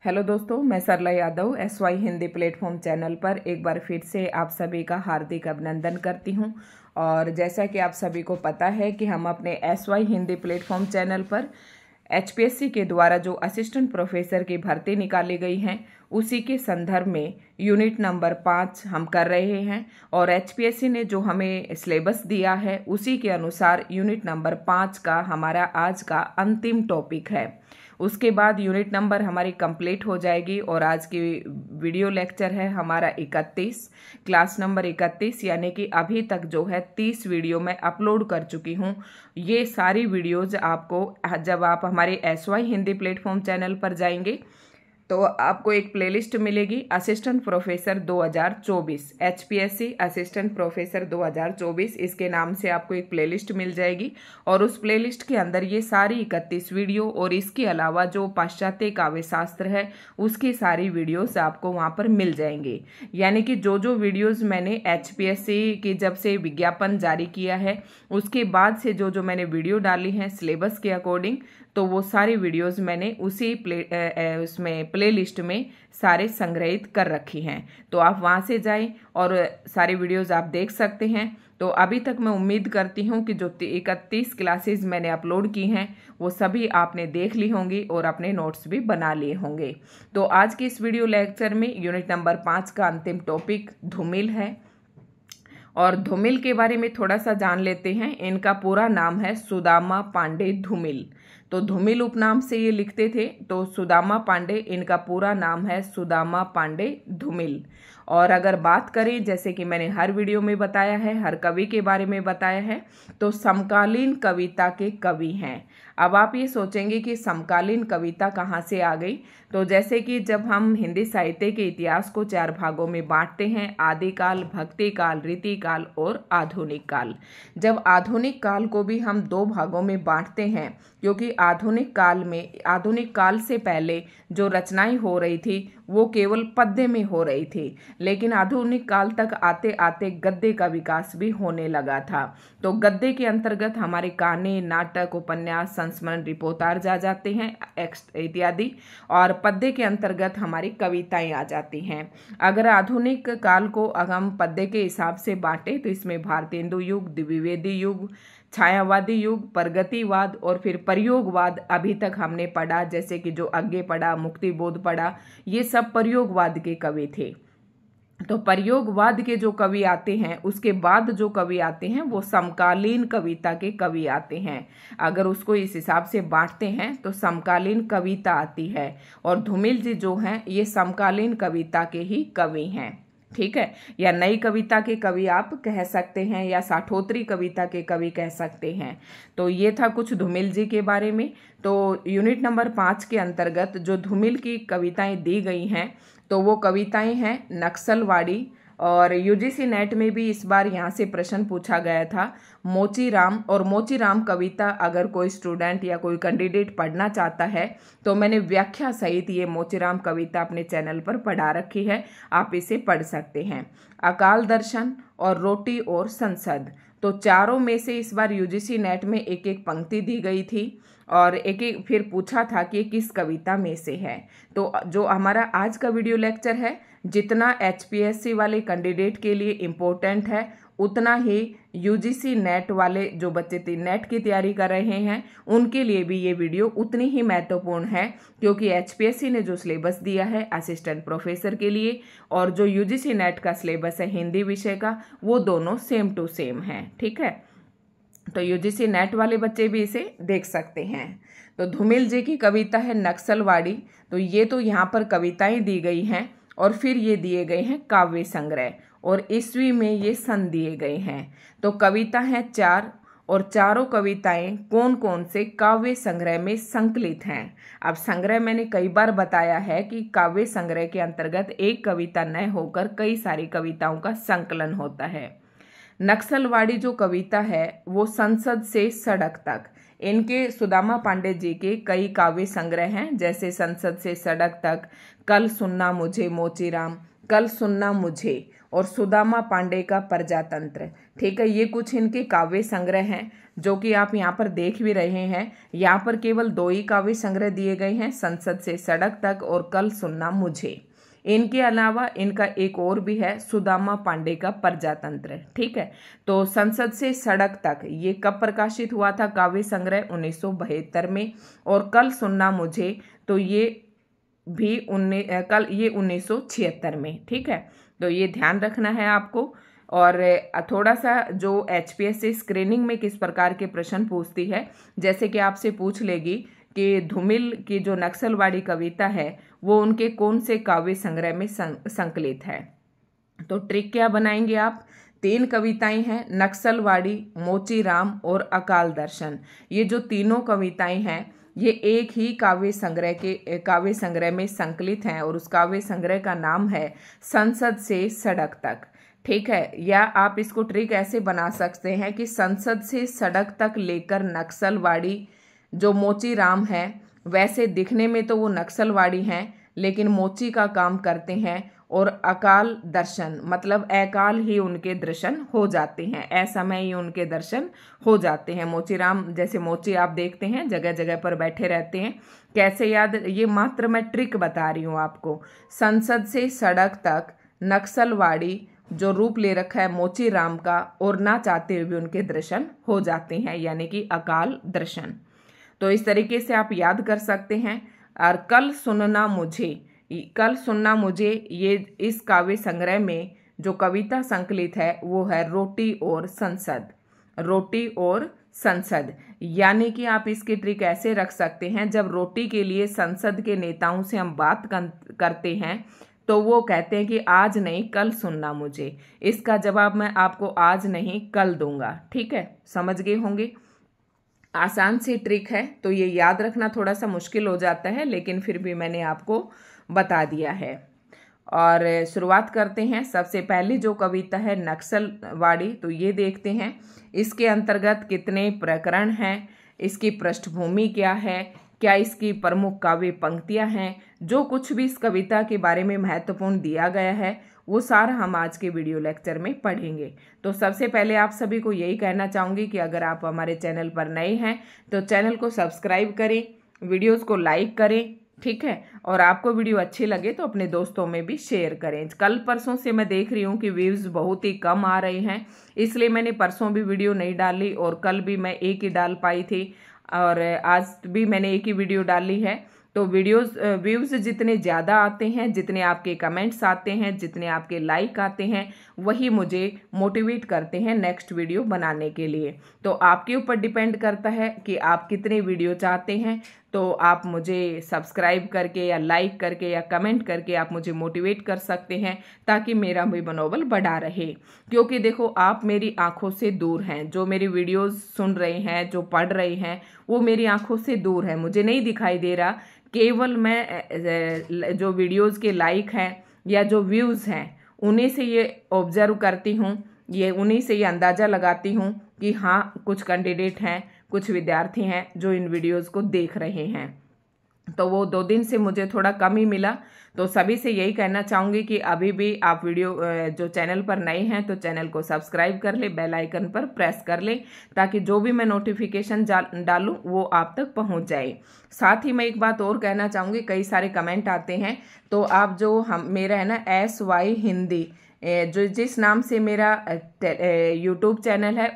Hello दोस्तों, मैं Sarla Yadav SY Hindi platform channel पर एक बार फिर से आप सभी का हार्दिक अभिनंदन करती हूं। और जैसा कि आप सभी को पता है कि हम अपने SY हिंदी प्लेटफॉर्म चैनल पर HPSC के द्वारा जो असिस्टेंट प्रोफेसर की भर्ती निकाली गई हैं उसी के संदर्भ में यूनिट नंबर 5 हम कर रहे हैं। और HPSC ने जो हमें सिलेबस दिया है उसी के अनुसार यूनिट नंबर 5 का हमारा आज का अंतिम टॉपिक है। उसके बाद यूनिट नंबर हमारी कंप्लीट हो जाएगी और आज की वीडियो लेक्चर है हमारा 31, क्लास नंबर 31, यानी कि अभी तक जो है 30 वीडियो मैं अपलोड कर चुकी हूँ। ये सारी वीडियोज़ आपको जब आप हमारे SY हिंदी प्लेटफॉर्म चैनल पर जाएंगे तो आपको एक प्लेलिस्ट मिलेगी assistant professor 2024, HPSC assistant professor 2024, इसके नाम से आपको एक प्लेलिस्ट मिल जाएगी। और उस प्लेलिस्ट के अंदर ये सारी 31 वीडियो और इसके अलावा जो पाश्चात्य काव्य शास्त्र है उसकी सारी वीडियोस आपको वहाँ पर मिल जाएंगे। यानी कि जो जो वीडियोस मैंने HPSC की जब से विज्ञापन जारी किया है उसके बाद से जो जो मैंने वीडियो डाली हैं सिलेबस के अकॉर्डिंग, तो वो सारी वीडियोस मैंने उसी उसमें प्लेलिस्ट में सारे संग्रहित कर रखी हैं। तो आप वहाँ से जाएं और सारी वीडियोस आप देख सकते हैं। तो अभी तक मैं उम्मीद करती हूँ कि जो 31 क्लासेस मैंने अपलोड की हैं वो सभी आपने देख ली होंगी और अपने नोट्स भी बना लिए होंगे। तो आज की इस वीडियो लेक्चर में यूनिट नंबर 5 का अंतिम टॉपिक धूमिल है। और धूमिल के बारे में थोड़ा सा जान लेते हैं। इनका पूरा नाम है सुदामा पांडे धूमिल। तो धूमिल उपनाम से ये लिखते थे, तो सुदामा पांडे इनका पूरा नाम है सुदामा पांडे धूमिल। और अगर बात करें, जैसे कि मैंने हर वीडियो में बताया है, हर कवि के बारे में बताया है, तो समकालीन कविता के कवि हैं। अब आप ये सोचेंगे कि समकालीन कविता कहाँ से आ गई। तो जैसे कि जब हम हिंदी साहित्य के इतिहास को 4 भागों में बांटते हैं, आदिकाल, भक्ति काल, रीति काल और आधुनिक काल। जब आधुनिक काल को भी हम 2 भागों में बांटते हैं, क्योंकि आधुनिक काल से पहले जो रचनाएं हो रही थी वो केवल पद्य में हो रही थी, लेकिन आधुनिक काल तक आते आते गद्य का विकास भी होने लगा था। तो गद्य के अंतर्गत हमारे कहानी, नाटक, उपन्यास, संस्मरण, रिपोर्टाज आ जाते हैं इत्यादि, और पद्य के अंतर्गत हमारी कविताएं आ जाती हैं। अगर आधुनिक काल को अगर हम पद्य के हिसाब से बांटे तो इसमें भारतेंदु युग, द्विवेदी युग, छायावादी युग, प्रगतिवाद और फिर प्रयोगवाद अभी तक हमने पढ़ा, जैसे कि जो आगे पढ़ा, मुक्तिबोध पढ़ा, ये सब प्रयोगवाद के कवि थे। तो प्रयोगवाद के जो कवि आते हैं उसके बाद जो कवि आते हैं वो समकालीन कविता के कवि आते हैं। अगर उसको इस हिसाब से बांटते हैं तो समकालीन कविता आती है, और धूमिल जी जो हैं ये समकालीन कविता के ही कवि हैं। ठीक है, या नई कविता के कवि आप कह सकते हैं, या साठोत्री कविता के कवि कह सकते हैं। तो ये था कुछ धूमिल जी के बारे में। तो यूनिट नंबर 5 के अंतर्गत जो धूमिल की कविताएं दी गई हैं तो वो कविताएं हैं नक्सलवाड़ी, और UGC नेट में भी इस बार यहाँ से प्रश्न पूछा गया था मोचीराम। और मोचीराम कविता अगर कोई स्टूडेंट या कोई कैंडिडेट पढ़ना चाहता है तो मैंने व्याख्या सहित ये मोचीराम कविता अपने चैनल पर पढ़ा रखी है, आप इसे पढ़ सकते हैं। अकाल दर्शन और रोटी और संसद, तो चारों में से इस बार UGC नेट में एक एक पंक्ति दी गई थी और एक एक फिर पूछा था कि किस कविता में से है। तो जो हमारा आज का वीडियो लेक्चर है जितना HPSC वाले कैंडिडेट के लिए इम्पोर्टेंट है उतना ही UGC नेट वाले जो बच्चे नेट की तैयारी कर रहे हैं उनके लिए भी ये वीडियो उतनी ही महत्वपूर्ण है, क्योंकि HPSC ने जो सिलेबस दिया है असिस्टेंट प्रोफेसर के लिए और जो UGC नेट का सिलेबस है हिंदी विषय का, वो दोनों सेम टू सेम हैं। ठीक है, तो UGC नेट वाले बच्चे भी इसे देख सकते हैं। तो धूमिल जी की कविता है नक्सलवाड़ी। तो ये तो यहाँ पर कविताएं दी गई हैं और फिर ये दिए गए हैं काव्य संग्रह, और ईस्वी में ये सन दिए गए हैं। तो कविता हैं 4 और चारों कविताएं कौन कौन से काव्य संग्रह में संकलित हैं। अब संग्रह मैंने कई बार बताया है कि काव्य संग्रह के अंतर्गत एक कविता न होकर कई सारी कविताओं का संकलन होता है। नक्सलवाड़ी जो कविता है वो संसद से सड़क तक, इनके सुदामा पांडे जी के कई काव्य संग्रह हैं, जैसे संसद से सड़क तक, कल सुनना मुझे मोचीराम, कल सुनना मुझे, और सुदामा पांडे का प्रजातंत्र। ठीक है, ये कुछ इनके काव्य संग्रह हैं जो कि आप यहाँ पर देख भी रहे हैं। यहाँ पर केवल 2 ही काव्य संग्रह दिए गए हैं, संसद से सड़क तक और कल सुनना मुझे। इनके अलावा इनका एक और भी है, सुदामा पांडे का प्रजातंत्र। ठीक है, तो संसद से सड़क तक ये कब प्रकाशित हुआ था काव्य संग्रह? 1972 में। और कल सुनना मुझे तो ये भी 1976 में। ठीक है, तो ये ध्यान रखना है आपको। और थोड़ा सा जो एचपीएससी स्क्रीनिंग में किस प्रकार के प्रश्न पूछती है, जैसे कि आपसे पूछ लेगी कि धूमिल की जो नक्सलवाड़ी कविता है वो उनके कौन से काव्य संग्रह में संकलित है। तो ट्रिक क्या बनाएंगे आप? 3 कविताएं हैं, नक्सलवाड़ी, मोचीराम और अकाल दर्शन। ये जो तीनों कविताएं हैं ये एक ही काव्य संग्रह में संकलित हैं और उस काव्य संग्रह का नाम है संसद से सड़क तक। ठीक है, या आप इसको ट्रिक ऐसे बना सकते हैं कि संसद से सड़क तक लेकर नक्सलवाड़ी, जो मोचीराम है वैसे दिखने में तो वो नक्सलवाड़ी हैं लेकिन मोची का काम करते हैं, और अकाल दर्शन मतलब अकाल ही उनके दर्शन हो जाते हैं, असमय ही उनके दर्शन हो जाते हैं। मोचीराम जैसे मोची आप देखते हैं जगह जगह पर बैठे रहते हैं, कैसे याद? ये मात्र मैं ट्रिक बता रही हूँ आपको। संसद से सड़क तक नक्सलवाड़ी जो रूप ले रखा है मोचीराम का, और ना चाहते हुए भी उनके दर्शन हो जाते हैं, यानी कि अकाल दर्शन। तो इस तरीके से आप याद कर सकते हैं। और कल सुनना मुझे ये इस काव्य संग्रह में जो कविता संकलित है वो है रोटी और संसद। यानी कि आप इसकी ट्रिक ऐसे रख सकते हैं, जब रोटी के लिए संसद के नेताओं से हम बात करते हैं तो वो कहते हैं कि आज नहीं कल सुनना मुझे। इसका जवाब मैं आपको आज नहीं कल दूंगा। ठीक है, समझ गए होंगे। आसान सी ट्रिक है, तो ये याद रखना थोड़ा सा मुश्किल हो जाता है, लेकिन फिर भी मैंने आपको बता दिया है। और शुरुआत करते हैं। सबसे पहली जो कविता है नक्सलवाड़ी, तो ये देखते हैं इसके अंतर्गत कितने प्रकरण हैं, इसकी पृष्ठभूमि क्या है, क्या इसकी प्रमुख काव्य पंक्तियां हैं। जो कुछ भी इस कविता के बारे में महत्वपूर्ण दिया गया है वो सारा हम आज के वीडियो लेक्चर में पढ़ेंगे। तो सबसे पहले आप सभी को यही कहना चाहूँगी कि अगर आप हमारे चैनल पर नए हैं तो चैनल को सब्सक्राइब करें, वीडियोस को लाइक करें। ठीक है, और आपको वीडियो अच्छी लगे तो अपने दोस्तों में भी शेयर करें। कल परसों से मैं देख रही हूँ कि व्यूज़ बहुत ही कम आ रहे हैं, इसलिए मैंने परसों भी वीडियो नहीं डाली और कल भी मैं एक ही डाल पाई थी, और आज भी मैंने एक ही वीडियो डाली है। तो व्यूज़ जितने ज़्यादा आते हैं, जितने आपके कमेंट्स आते हैं, जितने आपके लाइक आते हैं, वही मुझे मोटिवेट करते हैं नेक्स्ट वीडियो बनाने के लिए। तो आपके ऊपर डिपेंड करता है कि आप कितने वीडियो चाहते हैं। तो आप मुझे सब्सक्राइब करके या लाइक करके या कमेंट करके आप मुझे मोटिवेट कर सकते हैं, ताकि मेरा भी मनोबल बढ़ा रहे। क्योंकि देखो, आप मेरी आंखों से दूर हैं, जो मेरी वीडियोस सुन रहे हैं, जो पढ़ रहे हैं, वो मेरी आंखों से दूर है, मुझे नहीं दिखाई दे रहा। केवल मैं जो वीडियोस के लाइक हैं या जो व्यूज़ हैं उन्हीं से ये ऑब्जर्व करती हूँ, ये उन्हीं से ये अंदाज़ा लगाती हूँ कि हाँ, कुछ कैंडिडेट हैं, कुछ विद्यार्थी हैं जो इन वीडियोस को देख रहे हैं। तो वो 2 दिन से मुझे थोड़ा कम ही मिला। तो सभी से यही कहना चाहूँगी कि अभी भी आप जो चैनल पर नए हैं तो चैनल को सब्सक्राइब कर ले, बेल आइकन पर प्रेस कर ले, ताकि जो भी मैं नोटिफिकेशन डालूँ वो आप तक पहुँच जाए। साथ ही मैं एक बात और कहना चाहूँगी, कई सारे कमेंट आते हैं, तो आप जो मेरा है ना SY हिंदी, जो जिस नाम से मेरा यूट्यूब चैनल है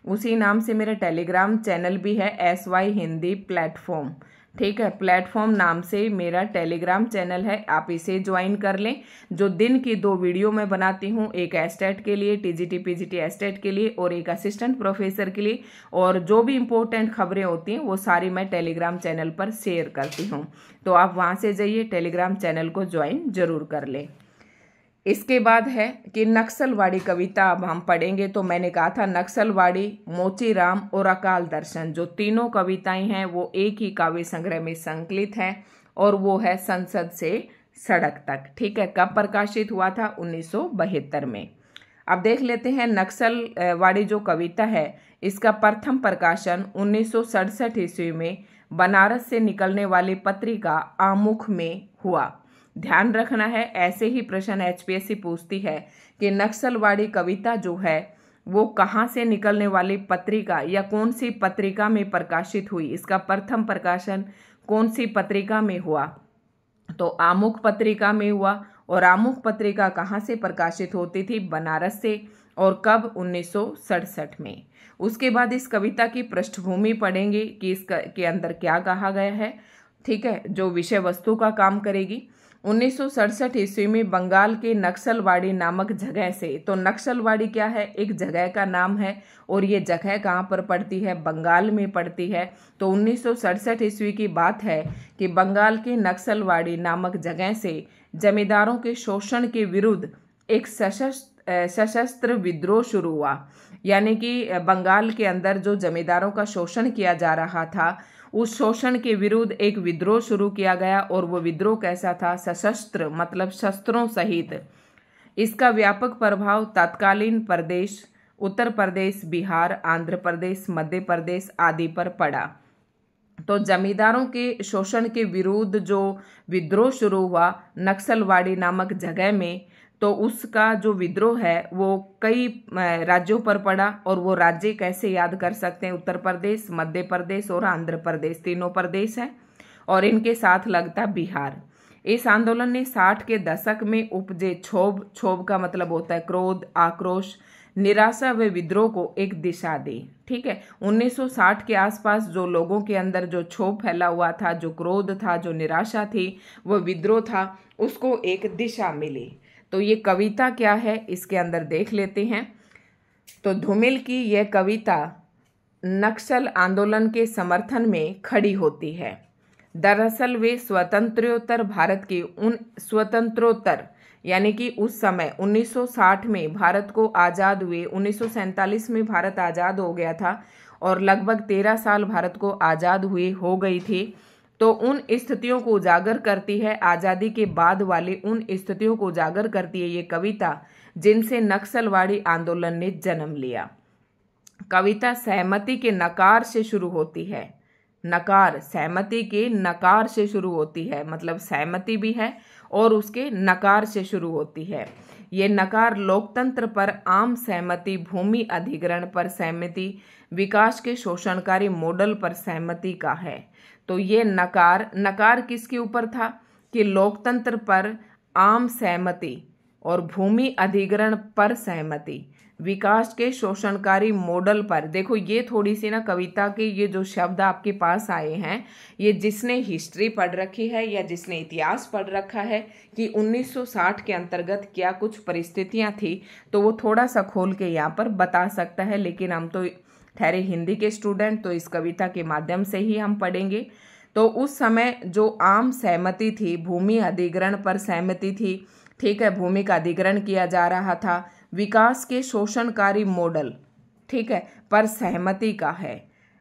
उसी नाम से मेरा टेलीग्राम चैनल भी है, SY हिंदी प्लेटफॉर्म। ठीक है, प्लेटफॉर्म नाम से मेरा टेलीग्राम चैनल है, आप इसे ज्वाइन कर लें। जो दिन की 2 वीडियो मैं बनाती हूँ, एक एस्टेट के लिए, TGT PGT एस्टेट के लिए, और एक असिस्टेंट प्रोफेसर के लिए, और जो भी इम्पोर्टेंट खबरें होती हैं वो सारी मैं टेलीग्राम चैनल पर शेयर करती हूँ। तो आप वहाँ से जाइए, टेलीग्राम चैनल को ज्वाइन जरूर कर लें। इसके बाद है कि नक्सलवाड़ी कविता अब हम पढ़ेंगे। तो मैंने कहा था नक्सलवाड़ी, मोचीराम और अकाल दर्शन, जो तीनों कविताएं हैं वो एक ही काव्य संग्रह में संकलित हैं, और वो है संसद से सड़क तक। ठीक है, कब प्रकाशित हुआ था? 1972 में। अब देख लेते हैं नक्सलवाड़ी जो कविता है इसका प्रथम प्रकाशन 1967 ईस्वी में बनारस से निकलने वाली पत्रिका आमुख में हुआ। ध्यान रखना है, ऐसे ही प्रश्न एचपीएससी पूछती है कि नक्सलवाड़ी कविता जो है वो कहाँ से निकलने वाली पत्रिका या कौन सी पत्रिका में प्रकाशित हुई, इसका प्रथम प्रकाशन कौन सी पत्रिका में हुआ, तो आमुख पत्रिका में हुआ। और आमुख पत्रिका कहाँ से प्रकाशित होती थी, बनारस से। और कब, 1967 में। उसके बाद इस कविता की पृष्ठभूमि पढ़ेंगे कि के अंदर क्या कहा गया है, ठीक है, जो विषय वस्तु का काम करेगी। 1967 ईस्वी में बंगाल के नक्सलवाड़ी नामक जगह से, तो नक्सलवाड़ी क्या है, एक जगह का नाम है और ये जगह कहाँ पर पड़ती है, बंगाल में पड़ती है। तो 1967 ईस्वी की बात है कि बंगाल के नक्सलवाड़ी नामक जगह से जमींदारों के शोषण के विरुद्ध एक सशस्त्र विद्रोह शुरू हुआ। यानी कि बंगाल के अंदर जो जमींदारों का शोषण किया जा रहा था, उस शोषण के विरुद्ध एक विद्रोह शुरू किया गया। और वो विद्रोह कैसा था, सशस्त्र, मतलब शस्त्रों सहित। इसका व्यापक प्रभाव तत्कालीन प्रदेश उत्तर प्रदेश, बिहार, आंध्र प्रदेश, मध्य प्रदेश आदि पर पड़ा। तो जमींदारों के शोषण के विरुद्ध जो विद्रोह शुरू हुआ नक्सलवाड़ी नामक जगह में, तो उसका जो विद्रोह है वो कई राज्यों पर पड़ा। और वो राज्य कैसे याद कर सकते हैं, उत्तर प्रदेश, मध्य प्रदेश और आंध्र प्रदेश, तीनों प्रदेश हैं। और इनके साथ लगता बिहार। इस आंदोलन ने 60 के दशक में उपजे क्षोभ का मतलब होता है क्रोध, आक्रोश, निराशा व विद्रोह को एक दिशा दी। ठीक है, 1960 के आसपास जो लोगों के अंदर जो क्षोभ फैला हुआ था, जो क्रोध था, जो निराशा थी, वो विद्रोह था, उसको एक दिशा मिली। तो ये कविता क्या है, इसके अंदर देख लेते हैं। तो धूमिल की यह कविता नक्सल आंदोलन के समर्थन में खड़ी होती है। दरअसल वे स्वतंत्रोत्तर भारत की स्वतंत्रोत्तर यानी कि उस समय 1960 में भारत को आज़ाद हुए, 1947 में भारत आज़ाद हो गया था और लगभग 13 साल भारत को आज़ाद हुए हो गई थी। तो उन स्थितियों को उजागर करती है, आज़ादी के बाद वाले उन स्थितियों को उजागर करती है ये कविता, जिनसे नक्सलवाड़ी आंदोलन ने जन्म लिया। कविता सहमति के नकार से शुरू होती है। नकार, सहमति के नकार से शुरू होती है, मतलब सहमति भी है और उसके नकार से शुरू होती है। ये नकार लोकतंत्र पर आम सहमति, भूमि अधिग्रहण पर सहमति, विकास के शोषणकारी मॉडल पर सहमति का है। तो ये नकार किसके ऊपर था कि लोकतंत्र पर आम सहमति और भूमि अधिग्रहण पर सहमति, विकास के शोषणकारी मॉडल पर। देखो ये थोड़ी सी ना कविता के ये जो शब्द आपके पास आए हैं, ये जिसने हिस्ट्री पढ़ रखी है या जिसने इतिहास पढ़ रखा है कि 1960 के अंतर्गत क्या कुछ परिस्थितियां थी, तो वो थोड़ा सा खोल के यहाँ पर बता सकता है। लेकिन हम तो ठहरे हिंदी के स्टूडेंट, तो इस कविता के माध्यम से ही हम पढ़ेंगे। तो उस समय जो आम सहमति थी, भूमि अधिग्रहण पर सहमति थी, ठीक है, भूमि का अधिग्रहण किया जा रहा था, विकास के शोषणकारी मॉडल, ठीक है, पर सहमति का है।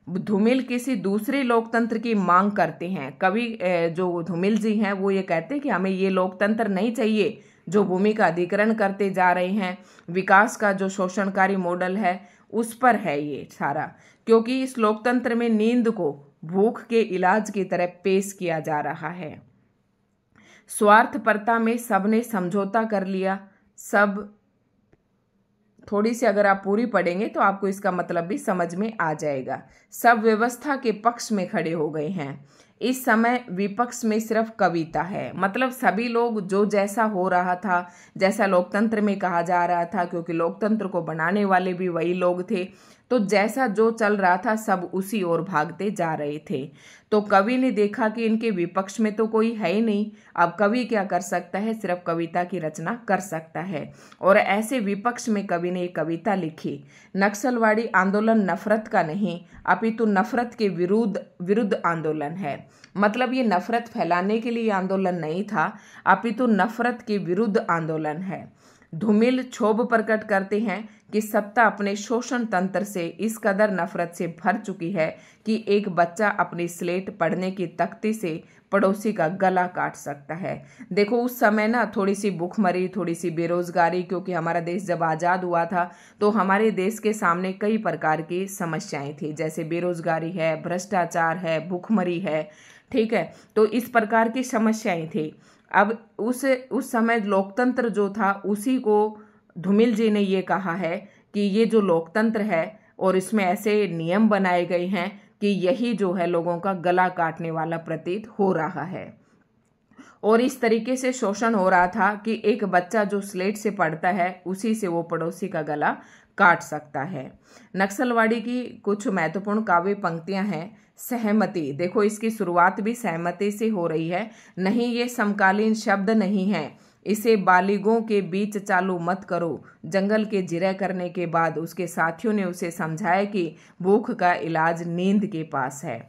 धूमिल किसी दूसरे लोकतंत्र की मांग करते हैं। कवि जो धूमिल जी हैं वो ये कहते हैं कि हमें ये लोकतंत्र नहीं चाहिए जो भूमि का अधिग्रहण करते जा रहे हैं, विकास का जो शोषणकारी मॉडल है उस पर है ये सारा, क्योंकि इस लोकतंत्र में नींद को भूख के इलाज की तरह पेश किया जा रहा है। स्वार्थपरता में सबने समझौता कर लिया। सब थोड़ी सी अगर आप पूरी पढ़ेंगे तो आपको इसका मतलब भी समझ में आ जाएगा। सब व्यवस्था के पक्ष में खड़े हो गए हैं। इस समय विपक्ष में सिर्फ कविता है, मतलब सभी लोग जो जैसा हो रहा था, जैसा लोकतंत्र में कहा जा रहा था, क्योंकि लोकतंत्र को बनाने वाले भी वही लोग थे, तो जैसा जो चल रहा था सब उसी ओर भागते जा रहे थे। तो कवि ने देखा कि इनके विपक्ष में तो कोई है ही नहीं, अब कवि क्या कर सकता है, सिर्फ कविता की रचना कर सकता है। और ऐसे विपक्ष में कवि ने एक कविता लिखी। नक्सलवाड़ी आंदोलन नफरत का नहीं अपितु नफरत के विरुद्ध आंदोलन है। मतलब ये नफरत फैलाने के लिए आंदोलन नहीं था, अपितु नफरत के विरुद्ध आंदोलन है। धूमिल क्षोभ प्रकट करते हैं कि सत्ता अपने शोषण तंत्र से इस कदर नफरत से भर चुकी है कि एक बच्चा अपनी स्लेट पढ़ने की तख्ती से पड़ोसी का गला काट सकता है। देखो उस समय ना थोड़ी सी भूखमरी, थोड़ी सी बेरोजगारी, क्योंकि हमारा देश जब आज़ाद हुआ था तो हमारे देश के सामने कई प्रकार की समस्याएं थी, जैसे बेरोजगारी है, भ्रष्टाचार है, भूखमरी है, ठीक है। तो इस प्रकार की समस्याएं थी। अब उस समय लोकतंत्र जो था उसी को धूमिल जी ने ये कहा है कि ये जो लोकतंत्र है और इसमें ऐसे नियम बनाए गए हैं कि यही जो है लोगों का गला काटने वाला प्रतीत हो रहा है। और इस तरीके से शोषण हो रहा था कि एक बच्चा जो स्लेट से पढ़ता है उसी से वो पड़ोसी का गला काट सकता है। नक्सलवाड़ी की कुछ महत्वपूर्ण काव्य पंक्तियां हैं। सहमति, देखो इसकी शुरुआत भी सहमति से हो रही है। नहीं, ये समकालीन शब्द नहीं है, इसे बालिगों के बीच चालू मत करो। जंगल के जिरह करने के बाद उसके साथियों ने उसे समझाया कि भूख का इलाज नींद के पास है।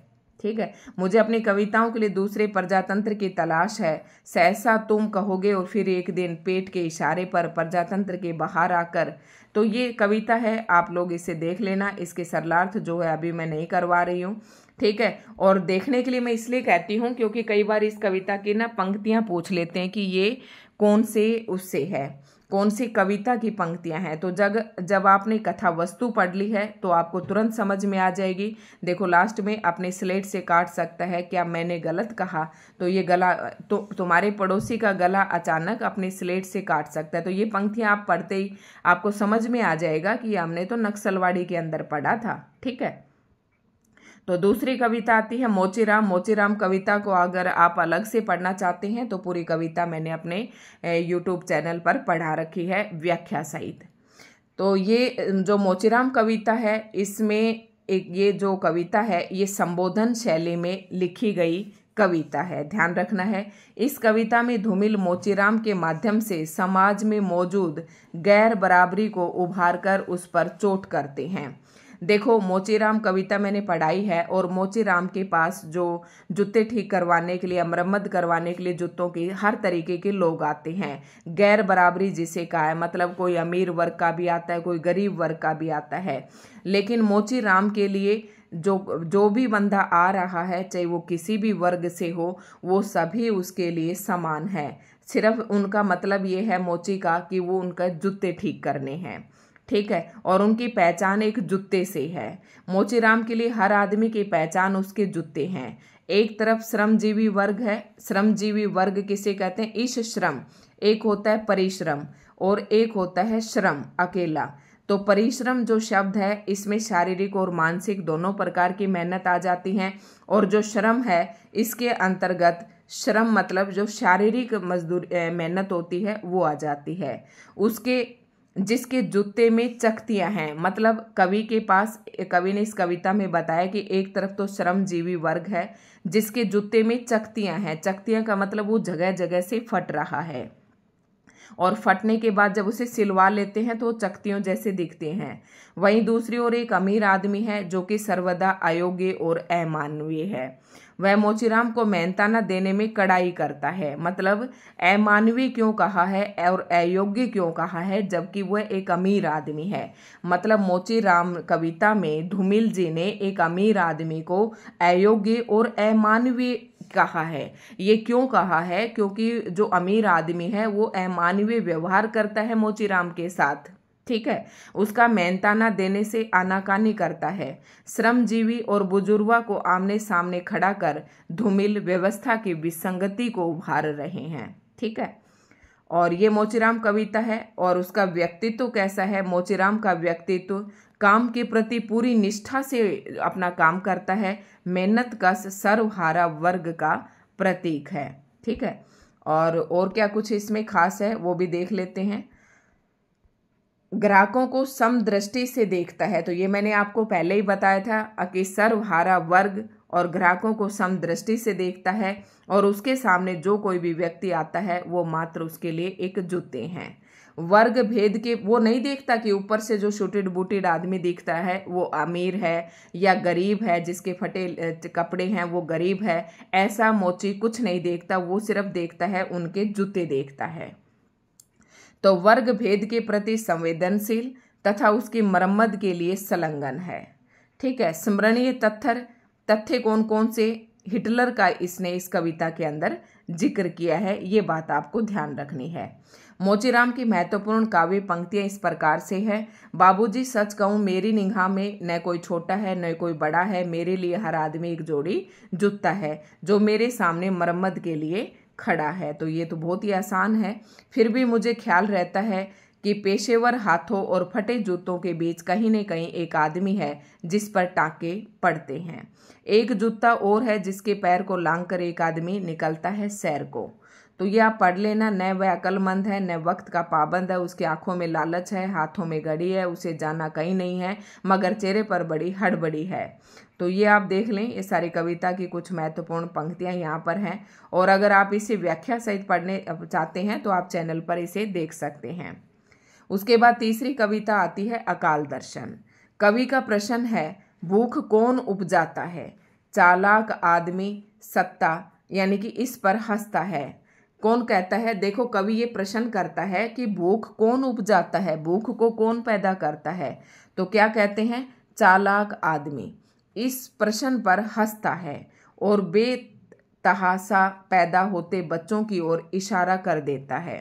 ठीक है। मुझे अपनी कविताओं के लिए दूसरे प्रजातंत्र की तलाश है। सहसा तुम कहोगे और फिर एक दिन पेट के इशारे पर प्रजातंत्र के बाहर आकर। तो ये कविता है, आप लोग इसे देख लेना। इसके सरलार्थ जो है अभी मैं नहीं करवा रही हूँ। ठीक है। और देखने के लिए मैं इसलिए कहती हूँ क्योंकि कई बार इस कविता की ना पंक्तियाँ पूछ लेते हैं कि ये कौन से उससे है, कौन सी कविता की पंक्तियां हैं। तो जब आपने कथा वस्तु पढ़ ली है तो आपको तुरंत समझ में आ जाएगी। देखो लास्ट में अपने स्लेट से काट सकता है, क्या मैंने गलत कहा? तो ये गला तो तुम्हारे पड़ोसी का गला अचानक अपने स्लेट से काट सकता है। तो ये पंक्तियां आप पढ़ते ही आपको समझ में आ जाएगा कि हमने तो नक्सलवाड़ी के अंदर पढ़ा था। ठीक है। तो दूसरी कविता आती है मोचीराम। मोचीराम कविता को अगर आप अलग से पढ़ना चाहते हैं तो पूरी कविता मैंने अपने YouTube चैनल पर पढ़ा रखी है व्याख्या सहित। तो ये जो मोचीराम कविता है इसमें ये जो कविता है ये संबोधन शैली में लिखी गई कविता है, ध्यान रखना है। इस कविता में धूमिल मोचीराम के माध्यम से समाज में मौजूद गैर बराबरी को उभार कर उस पर चोट करते हैं। देखो मोचीराम कविता मैंने पढ़ाई है और मोचीराम के पास जो जूते ठीक करवाने के लिए, मरम्मत करवाने के लिए जूतों की हर तरीके के लोग आते हैं। गैर बराबरी जिसे कहा है, मतलब कोई अमीर वर्ग का भी आता है, कोई गरीब वर्ग का भी आता है। लेकिन मोचीराम के लिए जो भी बंदा आ रहा है, चाहे वो किसी भी वर्ग से हो, वो सभी उसके लिए समान है। सिर्फ उनका मतलब ये है मोची का कि वो उनका जूते ठीक करने हैं। ठीक है। और उनकी पहचान एक जूते से है। मोचीराम के लिए हर आदमी की पहचान उसके जूते हैं। एक तरफ श्रमजीवी वर्ग है। श्रमजीवी वर्ग किसे कहते हैं? ईश श्रम। एक होता है परिश्रम और एक होता है श्रम अकेला। तो परिश्रम जो शब्द है इसमें शारीरिक और मानसिक दोनों प्रकार की मेहनत आ जाती हैं। और जो श्रम है इसके अंतर्गत श्रम मतलब जो शारीरिक मजदूर मेहनत होती है वो आ जाती है। जिसके जूते में चकतियां हैं, मतलब कवि ने इस कविता में बताया कि एक तरफ तो श्रमजीवी वर्ग है जिसके जूते में चकतियां हैं। चकतियां का मतलब वो जगह जगह से फट रहा है और फटने के बाद जब उसे सिलवा लेते हैं तो वो चकतियों जैसे दिखते हैं। वहीं दूसरी ओर एक अमीर आदमी है जो कि सर्वदा अयोग्य और अमानवीय है। वह मोचीराम को मेहनताना देने में कड़ाई करता है। मतलब अमानवीय क्यों कहा है और अयोग्य क्यों कहा है, जबकि वह एक अमीर आदमी है। मतलब मोचीराम कविता में धूमिल जी ने एक अमीर आदमी को अयोग्य और अमानवीय कहा है। ये क्यों कहा है? क्योंकि जो अमीर आदमी है वो अमानवीय व्यवहार करता है मोचीराम के साथ। ठीक है। उसका मेहनताना देने से आनाकानी करता है। श्रमजीवी और बुजुर्गा को आमने सामने खड़ा कर धूमिल व्यवस्था की विसंगति को उभार रहे हैं। ठीक है। और ये मोचीराम कविता है। और उसका व्यक्तित्व कैसा है? मोचीराम का व्यक्तित्व काम के प्रति पूरी निष्ठा से अपना काम करता है। मेहनत का सर्वहारा वर्ग का प्रतीक है। ठीक है। और क्या कुछ इसमें खास है वो भी देख लेते हैं। ग्राहकों को समदृष्टि से देखता है। तो ये मैंने आपको पहले ही बताया था कि सर्वहारा वर्ग और ग्राहकों को समदृष्टि से देखता है और उसके सामने जो कोई भी व्यक्ति आता है वो मात्र उसके लिए एक जूते हैं। वर्ग भेद के वो नहीं देखता कि ऊपर से जो शूटेड बूटेड आदमी दिखता है वो अमीर है या गरीब है, जिसके फटे कपड़े हैं वो गरीब है, ऐसा मोची कुछ नहीं देखता। वो सिर्फ देखता है उनके जूते देखता है। तो वर्ग भेद के प्रति संवेदनशील तथा उसकी मरम्मत के लिए संलग्न है। ठीक है। स्मरणीय तथ्य कौन कौन से? हिटलर का इसने इस कविता के अंदर जिक्र किया है, ये बात आपको ध्यान रखनी है। मोचीराम की महत्वपूर्ण काव्य पंक्तियां इस प्रकार से है। बाबूजी सच कहूँ मेरी निगाह में न कोई छोटा है न कोई बड़ा है, मेरे लिए हर आदमी एक जोड़ी जूता है जो मेरे सामने मरम्मत के लिए खड़ा है। तो ये तो बहुत ही आसान है, फिर भी मुझे ख्याल रहता है कि पेशेवर हाथों और फटे जूतों के बीच कहीं न कहीं एक आदमी है जिस पर टाँके पड़ते हैं। एक जूता और है जिसके पैर को लांघकर एक आदमी निकलता है सैर को। तो ये आप पढ़ लेना। न वह अक्लमंद है न वक्त का पाबंद है, उसकी आंखों में लालच है, हाथों में घड़ी है, उसे जाना कहीं नहीं है, मगर चेहरे पर बड़ी हड़बड़ी है। तो ये आप देख लें, ये सारी कविता की कुछ महत्वपूर्ण पंक्तियां यहाँ पर हैं। और अगर आप इसे व्याख्या सहित पढ़ने चाहते हैं तो आप चैनल पर इसे देख सकते हैं। उसके बाद तीसरी कविता आती है अकाल दर्शन। कवि का प्रश्न है, भूख कौन उपजाता है? चालाक आदमी सत्ता, यानी कि इस पर हंसता है। कौन कहता है? देखो, कवि ये प्रश्न करता है कि भूख कौन उपजाता है, भूख को कौन पैदा करता है? तो क्या कहते हैं? चालाक आदमी इस प्रश्न पर हंसता है और बेतहाशा पैदा होते बच्चों की ओर इशारा कर देता है।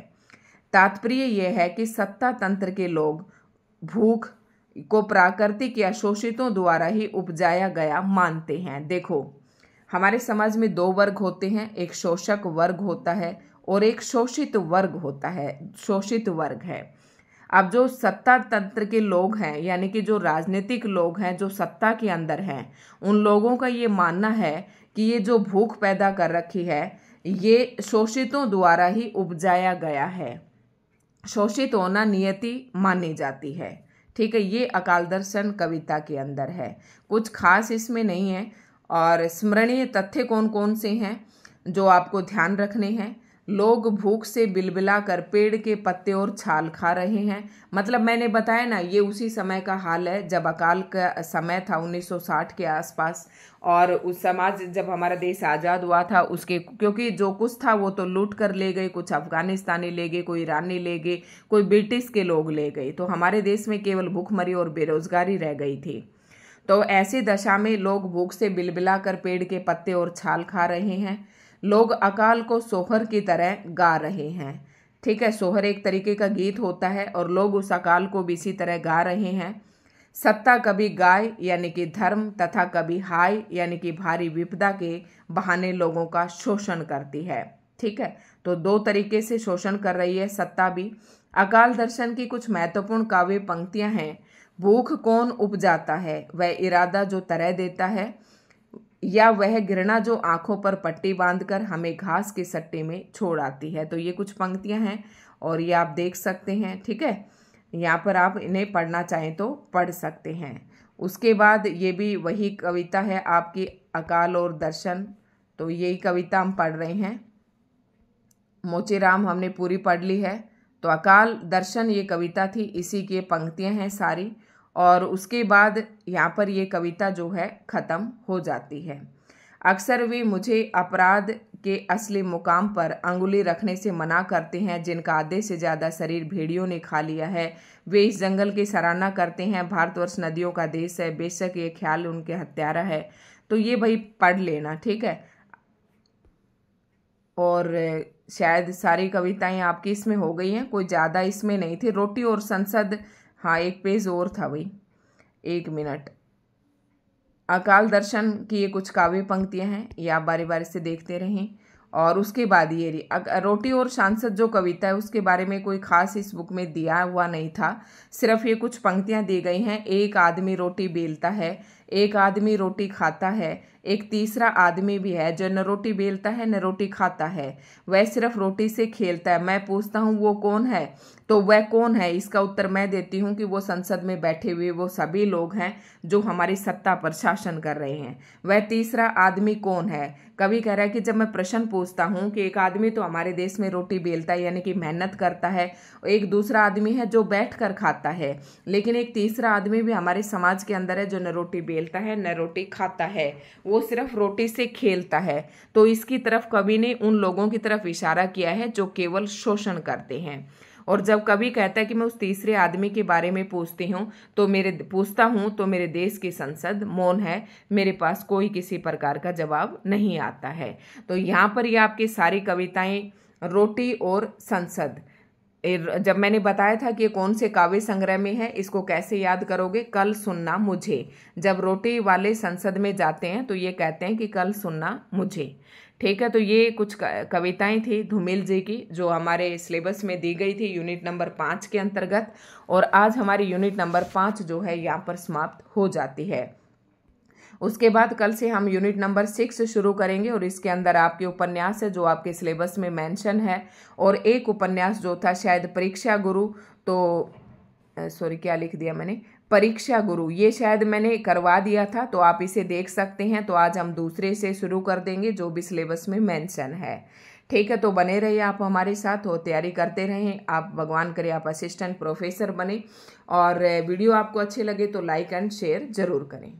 तात्पर्य यह है कि सत्ता तंत्र के लोग भूख को प्राकृतिक या शोषितों द्वारा ही उपजाया गया मानते हैं। देखो, हमारे समाज में दो वर्ग होते हैं, एक शोषक वर्ग होता है और एक शोषित वर्ग होता है, शोषित वर्ग है। अब जो सत्ता तंत्र के लोग हैं, यानी कि जो राजनीतिक लोग हैं, जो सत्ता के अंदर हैं, उन लोगों का ये मानना है कि ये जो भूख पैदा कर रखी है ये शोषितों द्वारा ही उपजाया गया है, शोषित होना नियति मानी जाती है। ठीक है, ये अकाल दर्शन कविता के अंदर है, कुछ खास इसमें नहीं है। और स्मरणीय तथ्य कौन कौन से हैं जो आपको ध्यान रखने हैं? लोग भूख से बिलबिला कर पेड़ के पत्ते और छाल खा रहे हैं। मतलब मैंने बताया ना, ये उसी समय का हाल है जब अकाल का समय था 1960 के आसपास। और उस समाज जब हमारा देश आज़ाद हुआ था उसके, क्योंकि जो कुछ था वो तो लूट कर ले गए, कुछ अफगानिस्तानी ले गए, कोई ईरानी ले गए, कोई ब्रिटिश के लोग ले गए। तो हमारे देश में केवल भूखमरी और बेरोजगारी रह गई थी। तो ऐसी दशा में लोग भूख से बिलबिला कर पेड़ के पत्ते और छाल खा रहे हैं। लोग अकाल को सोहर की तरह गा रहे हैं। ठीक है, सोहर एक तरीके का गीत होता है और लोग उस अकाल को भी इसी तरह गा रहे हैं। सत्ता कभी गाय यानी कि धर्म तथा कभी हाय यानी कि भारी विपदा के बहाने लोगों का शोषण करती है। ठीक है, तो दो तरीके से शोषण कर रही है सत्ता भी। अकाल दर्शन की कुछ महत्वपूर्ण काव्य पंक्तियां हैं। भूख कौन उपजाता है? वह इरादा जो तरह देता है, या वह घृणा जो आंखों पर पट्टी बांधकर हमें घास के सट्टे में छोड़ आती है। तो ये कुछ पंक्तियां हैं और ये आप देख सकते हैं। ठीक है, यहाँ पर आप इन्हें पढ़ना चाहें तो पढ़ सकते हैं। उसके बाद ये भी वही कविता है आपकी, अकाल और दर्शन। तो यही कविता हम पढ़ रहे हैं। मोचीराम हमने पूरी पढ़ ली है। तो अकाल दर्शन ये कविता थी, इसी की पंक्तियां हैं सारी। और उसके बाद यहाँ पर ये कविता जो है ख़त्म हो जाती है। अक्सर वे मुझे अपराध के असली मुकाम पर अंगुली रखने से मना करते हैं, जिनका आधे से ज़्यादा शरीर भेड़ियों ने खा लिया है। वे इस जंगल की सराहना करते हैं। भारतवर्ष नदियों का देश है, बेशक ये ख्याल उनके हत्यारा है। तो ये भाई पढ़ लेना, ठीक है। और शायद सारी कविताएं आपकी इसमें हो गई हैं, कोई ज़्यादा इसमें नहीं थी। रोटी और संसद, हाँ एक पेज और था भाई, एक मिनट। अकाल दर्शन की ये कुछ काव्य पंक्तियां हैं, ये आप बारी बारी से देखते रहें। और उसके बाद ये रोटी और सांसद जो कविता है उसके बारे में कोई खास इस बुक में दिया हुआ नहीं था, सिर्फ ये कुछ पंक्तियां दी गई हैं। एक आदमी रोटी बेलता है, एक आदमी रोटी खाता है, एक तीसरा आदमी भी है जो न रोटी बेलता है न रोटी खाता है, वह सिर्फ रोटी से खेलता है। मैं पूछता हूँ वो कौन है? तो वह कौन है, इसका उत्तर मैं देती हूँ कि वो संसद में बैठे हुए वो सभी लोग हैं जो हमारी सत्ता पर शासन कर रहे हैं। वह तीसरा आदमी कौन है? कवि कह रहा है कि जब मैं प्रश्न पूछता हूँ कि एक आदमी तो हमारे देश में रोटी बेलता है यानी कि मेहनत करता है, एक दूसरा आदमी है जो बैठ कर खाता है, लेकिन एक तीसरा आदमी भी हमारे समाज के अंदर है जो न रोटी बेलता है न रोटी खाता है, वो सिर्फ रोटी से खेलता है। तो इसकी तरफ कवि ने उन लोगों की तरफ इशारा किया है जो केवल शोषण करते हैं। और जब कभी कहता है कि मैं उस तीसरे आदमी के बारे में पूछता हूँ तो मेरे देश की संसद मौन है, मेरे पास कोई किसी प्रकार का जवाब नहीं आता है। तो यहाँ पर ये आपकी सारी कविताएं रोटी और संसद, जब मैंने बताया था कि ये कौन से काव्य संग्रह में है, इसको कैसे याद करोगे, कल सुनना मुझे। जब रोटी वाले संसद में जाते हैं तो ये कहते हैं कि कल सुनना मुझे। ठीक है, तो ये कुछ कविताएं थी धूमिल जी की जो हमारे सिलेबस में दी गई थी यूनिट नंबर 5 के अंतर्गत। और आज हमारी यूनिट नंबर 5 जो है यहाँ पर समाप्त हो जाती है। उसके बाद कल से हम यूनिट नंबर 6 शुरू करेंगे और इसके अंदर आपके उपन्यास है जो आपके सिलेबस में मेंशन है, और एक उपन्यास जो था शायद परीक्षा गुरु, तो सॉरी क्या लिख दिया मैंने, परीक्षा गुरु, ये शायद मैंने करवा दिया था, तो आप इसे देख सकते हैं। तो आज हम दूसरे से शुरू कर देंगे जो भी सिलेबस में मेंशन है। ठीक है, तो बने रहिए आप हमारे साथ और तैयारी करते रहें। आप भगवान करे आप असिस्टेंट प्रोफेसर बने। और वीडियो आपको अच्छे लगे तो लाइक एंड शेयर जरूर करें।